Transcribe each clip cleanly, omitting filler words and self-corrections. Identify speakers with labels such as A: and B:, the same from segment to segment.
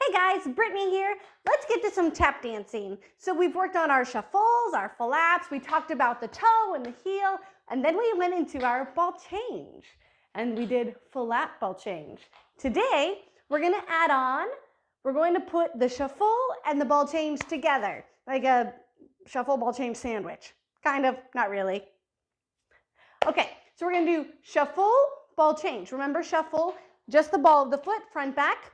A: Hey guys, Brittany here. Let's get to some tap dancing. So we've worked on our shuffles, our flaps, we talked about the toe and the heel, and then we went into our ball change. And we did flap ball change. Today, we're gonna add on, we're going to put the shuffle and the ball change together, like a shuffle ball change sandwich. Kind of, not really. Okay, so we're gonna do shuffle, ball change. Remember shuffle, just the ball of the foot, front, back.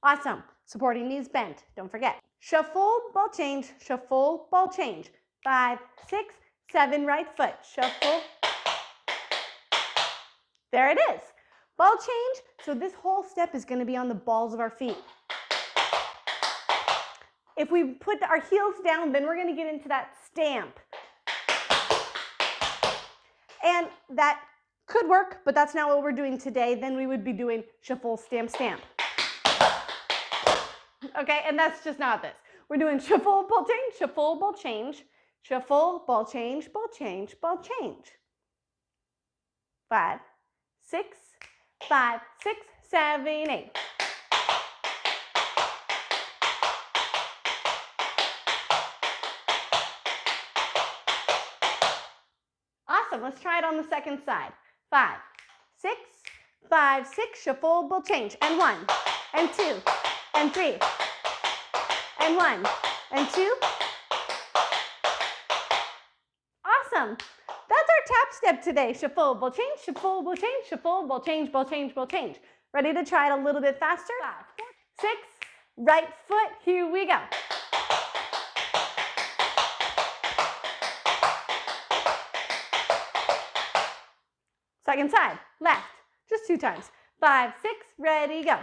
A: Awesome. Supporting knees bent. Don't forget. Shuffle, ball change, shuffle, ball change. 5, 6, 7, right foot. Shuffle. There it is. Ball change. So this whole step is going to be on the balls of our feet. If we put our heels down, then we're going to get into that stamp. And that could work, but that's not what we're doing today. Then we would be doing shuffle, stamp, stamp. Okay, and that's just not this. We're doing shuffle, ball change, shuffle, ball change, shuffle, ball change, ball change, ball change. 5, 6, 5, 6, 7, 8. Awesome, let's try it on the second side. 5, 6, 5, 6, shuffle, ball change, and 1, and 2, and 3, and 1, and 2. Awesome. That's our tap step today. Shuffle, ball change, shuffle, ball change, shuffle, ball change, ball change, ball change. Ready to try it a little bit faster? 5, 4, 6, right foot, here we go. Second side, left, just 2 times. 5, 6, ready, go.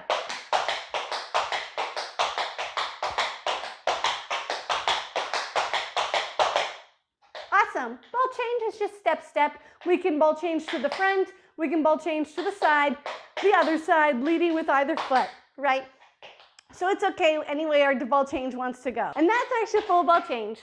A: Awesome. Ball change is just step, step. We can ball change to the front. We can ball change to the side, the other side, leading with either foot, right? So it's okay any way our ball change wants to go. And that's our shuffle ball change.